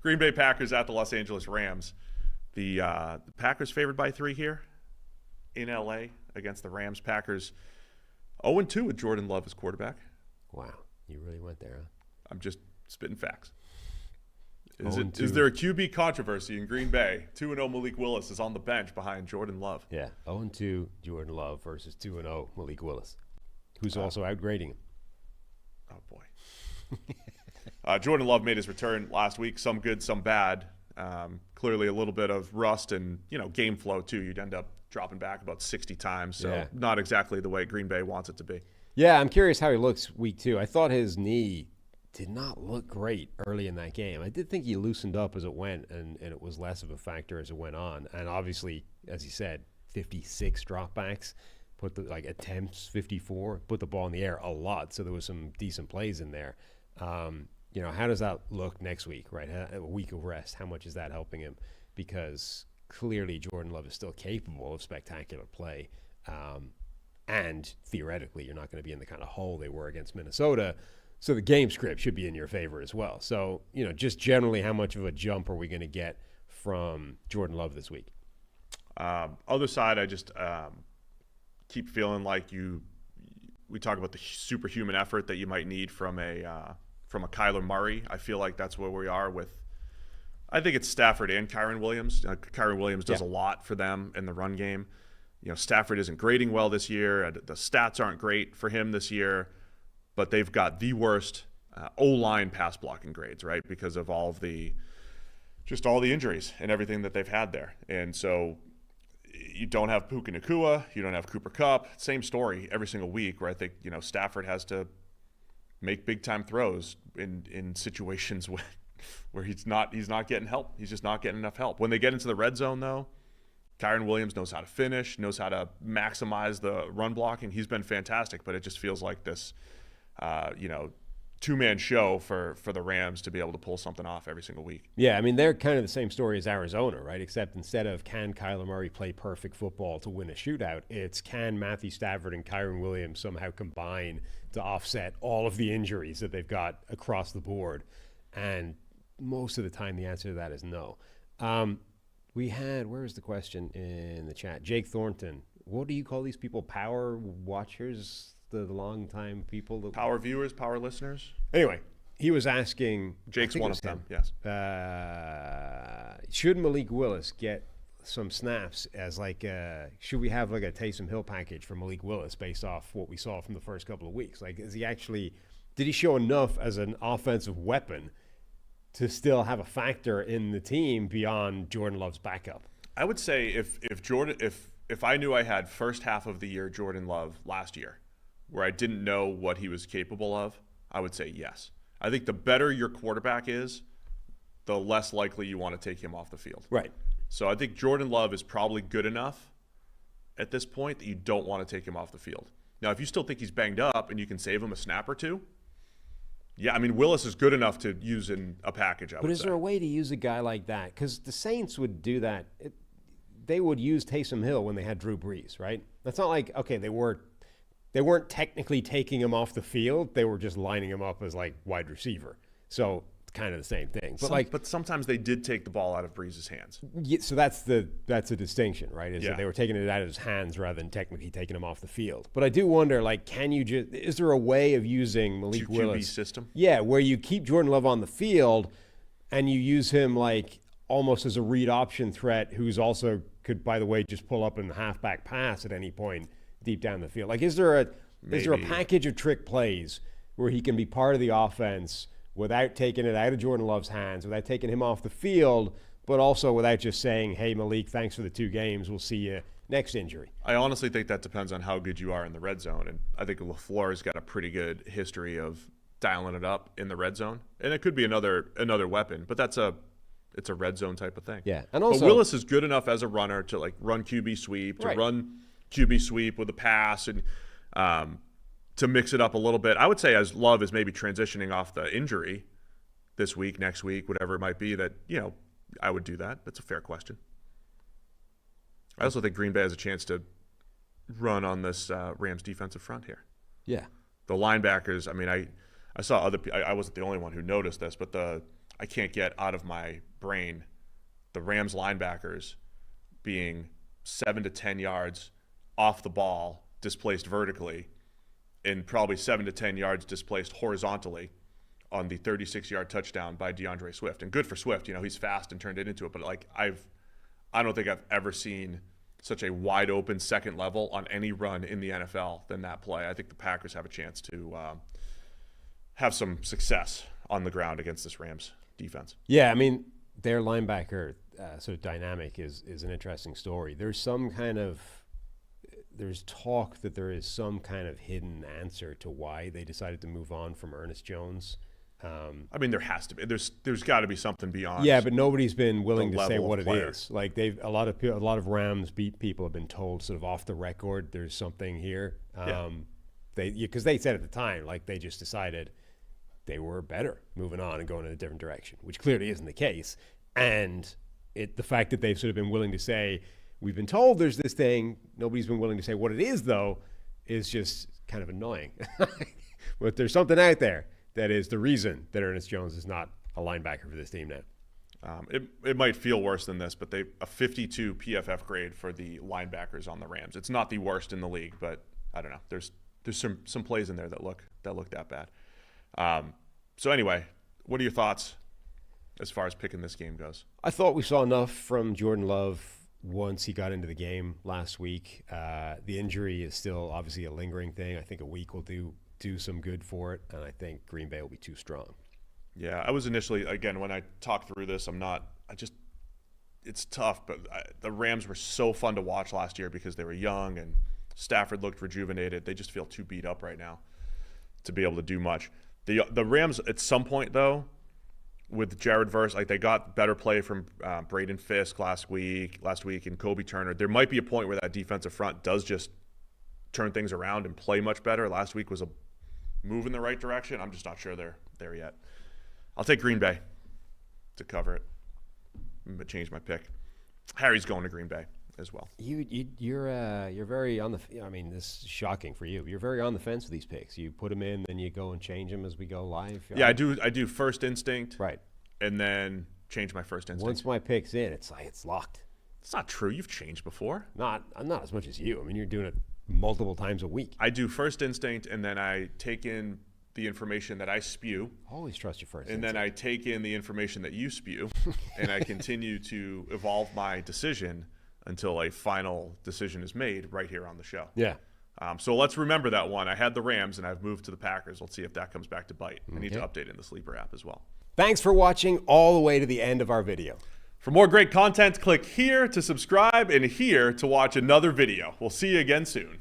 Green Bay Packers at the Los Angeles Rams. The Packers favored by 3 here in LA against the Rams. Packers 0-2 with Jordan Love as quarterback. Wow, you really went there, huh? I'm just spitting facts. Is there a QB controversy in Green Bay? 2-0 Malik Willis is on the bench behind Jordan Love. Yeah, 0-2 Jordan Love versus 2-0 Malik Willis, who's also outgrading him. Oh, boy. Jordan Love made his return last week. Some good, some bad. Clearly a little bit of rust and, game flow, too. You'd end up dropping back about 60 times. So not exactly the way Green Bay wants it to be. Yeah, I'm curious how he looks week 2. I thought his knee did not look great early in that game. I did think he loosened up as it went, and it was less of a factor as it went on. And obviously, as he said, 56 dropbacks, attempts 54, put the ball in the air a lot. So there was some decent plays in there. How does that look next week, right? A week of rest, how much is that helping him? Because clearly Jordan Love is still capable of spectacular play. And theoretically, you're not going to be in the kind of hole they were against Minnesota. So the game script should be in your favor as well. So, just generally, how much of a jump are we going to get from Jordan Love this week? Other side, I just keep feeling like we talk about the superhuman effort that you might need from a Kyler Murray. I feel like that's where we are with, I think it's Stafford and Kyren Williams. Kyren Williams does a lot for them in the run game. Stafford isn't grading well this year. The stats aren't great for him this year. But they've got the worst O-line pass blocking grades, right? Because of all the injuries and everything that they've had there. And so you don't have Puka Nacua, you don't have Cooper Kupp. Same story every single week where I think, Stafford has to make big time throws in situations where he's not getting help. He's just not getting enough help. When they get into the red zone though, Kyren Williams knows how to finish, knows how to maximize the run blocking. He's been fantastic, but it just feels like this two-man show for the Rams to be able to pull something off every single week. Yeah, I mean, they're kind of the same story as Arizona, right? Except instead of can Kyler Murray play perfect football to win a shootout, it's can Matthew Stafford and Kyren Williams somehow combine to offset all of the injuries that they've got across the board. And most of the time, the answer to that is no. Where is the question in the chat? Jake Thornton, what do you call these people? Power watchers? The long-time people. Power viewers, power listeners. Anyway, he was asking. Jake's one of them, yes. Should Malik Willis get some snaps as should we have a Taysom Hill package for Malik Willis based off what we saw from the first couple of weeks? Did he show enough as an offensive weapon to still have a factor in the team beyond Jordan Love's backup? I would say if I knew I had first half of the year Jordan Love last year, where I didn't know what he was capable of, I would say yes. I think the better your quarterback is, the less likely you want to take him off the field. Right. So I think Jordan Love is probably good enough at this point that you don't want to take him off the field. Now, if you still think he's banged up and you can save him a snap or two, yeah, I mean, Willis is good enough to use in a package, I would say. But is there a way to use a guy like that? Because the Saints would do that. They would use Taysom Hill when they had Drew Brees, right? That's not like, okay, they weren't technically taking him off the field. They were just lining him up as wide receiver. So it's kind of the same thing. But sometimes they did take the ball out of Brees' hands. Yeah, so that's a distinction, right? That they were taking it out of his hands rather than technically taking him off the field. But I do wonder, is there a way of using Malik Willis? QB system? Yeah, where you keep Jordan Love on the field and you use him almost as a read option threat who's also could, by the way, just pull up in the halfback pass at any point deep down the field. Is there a package of trick plays where he can be part of the offense without taking it out of Jordan Love's hands, without taking him off the field, but also without just saying, hey, Malik, thanks for the 2 games. We'll see you next injury? I honestly think that depends on how good you are in the red zone. And I think LaFleur's got a pretty good history of dialing it up in the red zone. And it could be another weapon, but it's a red zone type of thing. Yeah. And also, but Willis is good enough as a runner to run QB sweep, to run QB sweep with a pass, and to mix it up a little bit. I would say as Love is maybe transitioning off the injury this week, next week, whatever it might be, that, I would do that. That's a fair question. I also think Green Bay has a chance to run on this Rams defensive front here. Yeah. The linebackers, I mean, I saw other people. I wasn't the only one who noticed this, but the I can't get out of my brain the Rams linebackers being 7 to 10 yards off the ball, displaced vertically, and probably 7 to 10 yards displaced horizontally on the 36-yard touchdown by DeAndre Swift. And good for Swift, he's fast and turned it into it. But I don't think I've ever seen such a wide open second level on any run in the NFL than that play. I think the Packers have a chance to have some success on the ground against this Rams defense. Yeah, I mean, their linebacker sort of dynamic is an interesting story. There's talk that there is some kind of hidden answer to why they decided to move on from Ernest Jones. I mean, there has to be. There's got to be something beyond. Yeah, but nobody's been willing to say what it player. is. Like a lot of Rams beat people have been told sort of off the record. There's something here. Because they said at the time, like they just decided they were better moving on and going in a different direction, which clearly isn't the case. And the fact that they've sort of been willing to say, we've been told there's this thing, nobody's been willing to say what it is, though, is just kind of annoying. But there's something out there that is the reason that Ernest Jones is not a linebacker for this team now. It might feel worse than this, but a 52 PFF grade for the linebackers on the Rams. It's not the worst in the league, but I don't know. There's some plays in there that look that bad. So anyway, what are your thoughts as far as picking this game goes? I thought we saw enough from Jordan Love once he got into the game last week. The injury is still obviously a lingering thing. I think a week will do some good for it, and I think Green Bay will be too strong. Yeah, I was initially, again, when I talked through this, it's tough, but the Rams were so fun to watch last year because they were young and Stafford looked rejuvenated. They just feel too beat up right now to be able to do much. The Rams, at some point, though, with Jared Verse, like they got better play from Braden Fisk last week and Kobe Turner. There might be a point where that defensive front does just turn things around and play much better. Last week was a move in the right direction. I'm just not sure they're there yet. I'll take Green Bay to cover it, but change my pick. Harry's going to Green Bay as well. You're very on the. I mean, this is shocking for you. You're very on the fence with these picks. You put them in, then you go and change them as we go live. Yeah, I do first instinct, right, and then change my first instinct. Once my pick's in, it's like it's locked. It's not true. You've changed before. Not as much as you. I mean, you're doing it multiple times a week. I do first instinct, and then I take in the information that I spew. Always trust your first instinct. And then I take in the information that you spew, and I continue to evolve my decision until a final decision is made right here on the show. Yeah. So let's remember that one. I had the Rams, and I've moved to the Packers. Let's see if that comes back to bite. I need to update in the Sleeper app as well. Thanks for watching all the way to the end of our video. For more great content, click here to subscribe and here to watch another video. We'll see you again soon.